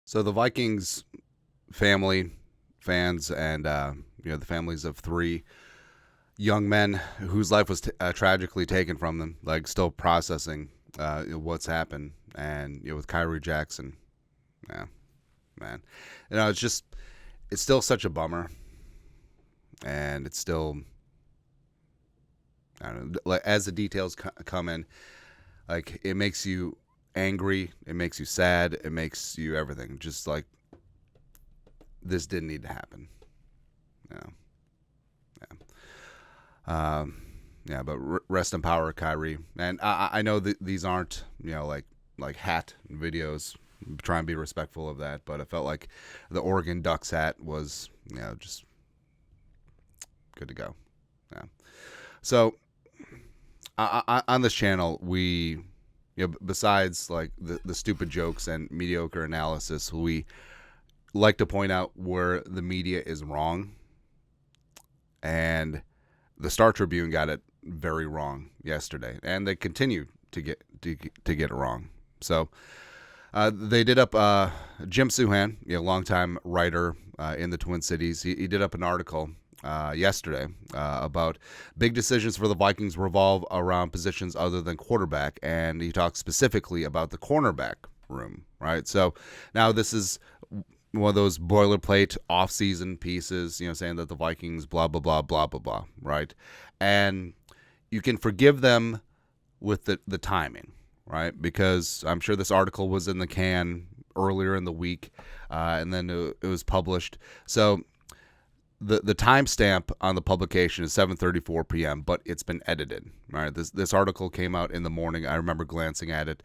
So the Vikings family, fans, and the families of three young men whose life was tragically taken from them, like still processing what's happened, and with Khyree Jackson, yeah, man, it's still such a bummer, and it's still, I don't know, like as the details come in, like it makes you angry, it makes you sad, it makes you everything. Just like this didn't need to happen. Yeah, yeah, yeah. But rest in power, Kyrie. And I know that these aren't like hat videos. Try and be respectful of that, but I felt like the Oregon Ducks hat was just good to go. Yeah. So on this channel, we besides like the stupid jokes and mediocre analysis, we like to point out where the media is wrong, and the Star Tribune got it very wrong yesterday, and they continue to get it wrong. So they did up Jim Souhan, longtime writer in the Twin Cities. He did up an article yesterday about big decisions for the Vikings revolve around positions other than quarterback, and he talks specifically about the cornerback room. Right. So now this is one of those boilerplate off-season pieces, saying that the Vikings blah blah blah blah blah blah, right? And you can forgive them with the timing, right? Because I'm sure this article was in the can earlier in the week, and then it was published. So the timestamp on the publication is 7:34 p.m., but it's been edited. Right? This article came out in the morning. I remember glancing at it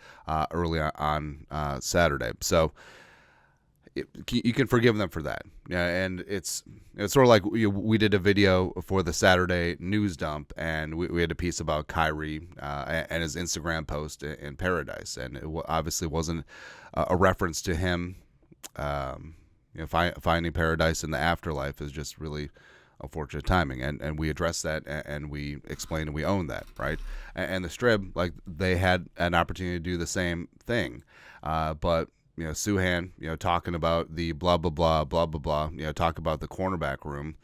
early on Saturday. So you can forgive them for that. Yeah, and it's sort of like we did a video for the Saturday news dump, and we had a piece about Khyree and his Instagram post in Paradise, and it obviously wasn't a reference to him. Finding paradise in the afterlife is just really unfortunate timing, and we addressed that, and we explained, and we own that, right? And the Strib, like, they had an opportunity to do the same thing, but Souhan, talking about the blah, blah, blah, blah, blah, blah, talk about the cornerback room.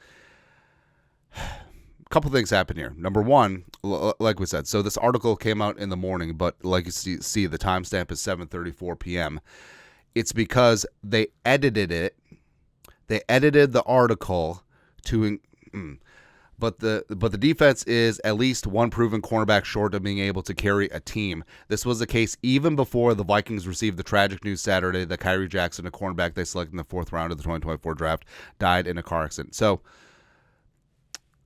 A couple things happen here. Number one, like we said, so this article came out in the morning, but like you see the timestamp is 7:34 p.m. It's because they edited it. They edited the article to... But the defense is at least one proven cornerback short of being able to carry a team. This was the case even before the Vikings received the tragic news Saturday that Khyree Jackson, a cornerback they selected in the 4th round of the 2024 draft, died in a car accident. So,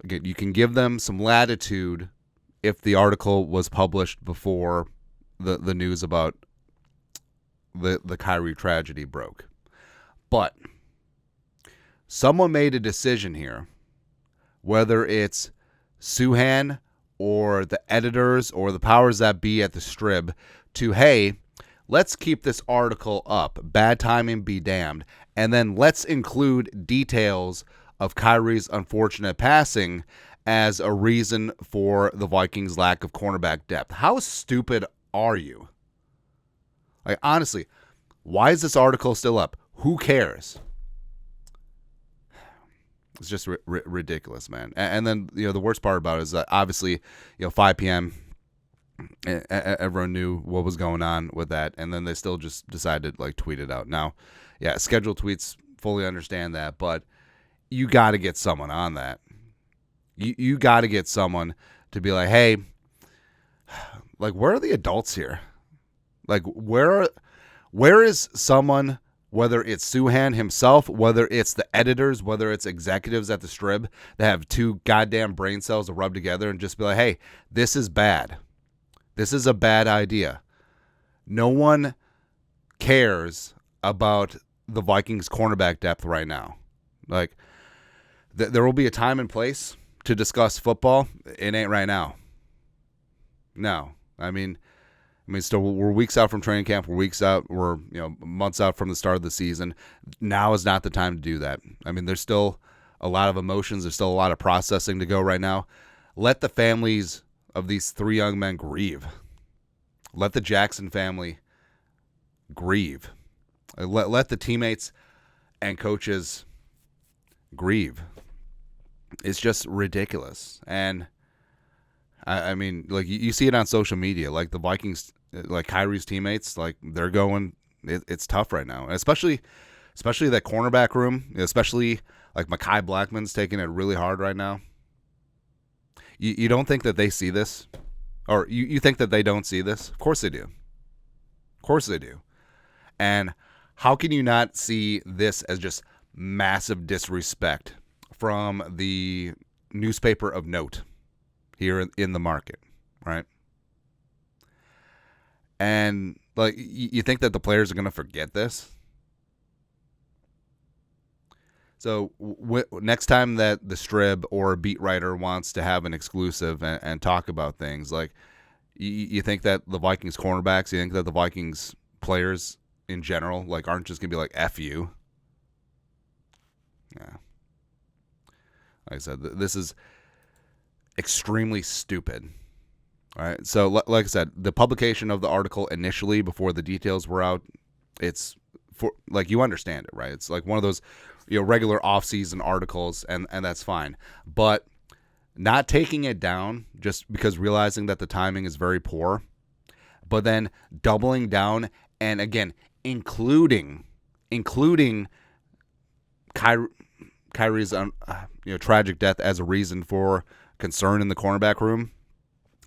again, you can give them some latitude if the article was published before the news about the Khyree tragedy broke. But someone made a decision here, whether it's Souhan or the editors or the powers that be at the Strib, to, hey, let's keep this article up, bad timing be damned, and then let's include details of Kyree's unfortunate passing as a reason for the Vikings' lack of cornerback depth. How stupid are you? Like, honestly, why is this article still up? Who cares? It's just ridiculous, man. And then the worst part about it is that obviously 5 p.m. everyone knew what was going on with that, and then they still just decided to tweet it out. Now, yeah, scheduled tweets, fully understand that, but you got to get someone on that. You got to get someone to be like, hey, like, where are the adults here? Like, where is someone? Whether it's Souhan himself, whether it's the editors, whether it's executives at the Strib that have two goddamn brain cells to rub together and just be like, hey, this is bad. This is a bad idea. No one cares about the Vikings cornerback depth right now. Like, there will be a time and place to discuss football. It ain't right now. No. I mean, still, we're weeks out from training camp. We're months out from the start of the season. Now is not the time to do that. I mean, there's still a lot of emotions. There's still a lot of processing to go right now. Let the families of these three young men grieve. Let the Jackson family grieve. Let the teammates and coaches grieve. It's just ridiculous. And I mean, like you see it on social media, like the Vikings, like Kyree's teammates, like they're going. It's tough right now, especially that cornerback room, especially like Mekhi Blackman's taking it really hard right now. You don't think that they see this, or you think that they don't see this? Of course they do. Of course they do. And how can you not see this as just massive disrespect from the newspaper of note here in the market, right? And like, you think that the players are going to forget this? So next time that the Strib or a beat writer wants to have an exclusive and talk about things, like you think that the Vikings cornerbacks, you think that the Vikings players in general, like, aren't just gonna be like, F you? Yeah. Like I said, this is extremely stupid. All right. So like I said, the publication of the article initially before the details were out, it's for, like, you understand it, right? It's like one of those, regular off-season articles, and that's fine. But not taking it down just because realizing that the timing is very poor, but then doubling down and again including Kyree's tragic death as a reason for concern in the cornerback room,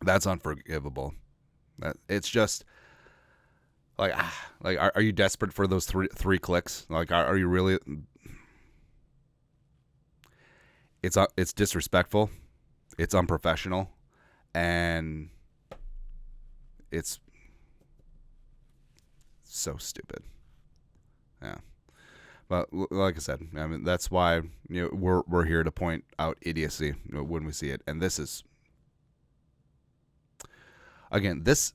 that's unforgivable. It's just like are you desperate for those three clicks? Like, are you really? It's disrespectful, it's unprofessional, and it's so stupid. Yeah. But like I said, I mean, that's why we're here to point out idiocy when we see it. And this is, again, this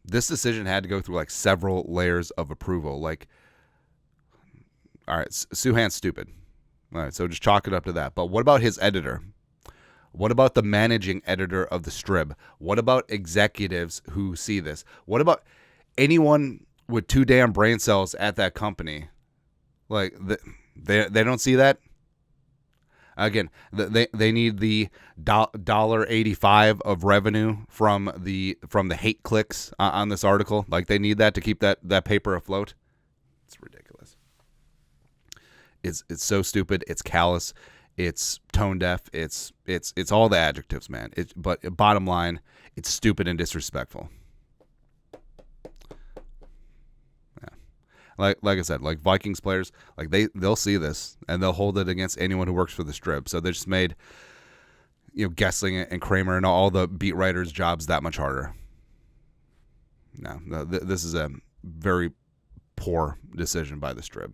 decision had to go through like several layers of approval. Like, all right, Souhan's stupid. All right, so just chalk it up to that. But what about his editor? What about the managing editor of the Strib? What about executives who see this? What about anyone with 2 damn brain cells at that company? Like, they don't see that? Again, they need the $1.85 of revenue from the hate clicks on this article. Like, they need that to keep that paper afloat. It's ridiculous. It's so stupid. It's callous. It's tone deaf. It's all the adjectives, man. But bottom line, it's stupid and disrespectful. Yeah. Like I said, like Vikings players, like they'll see this and they'll hold it against anyone who works for the Strib. So they just made Gessling and Kramer and all the beat writers' jobs that much harder. No, this is a very poor decision by the Strib.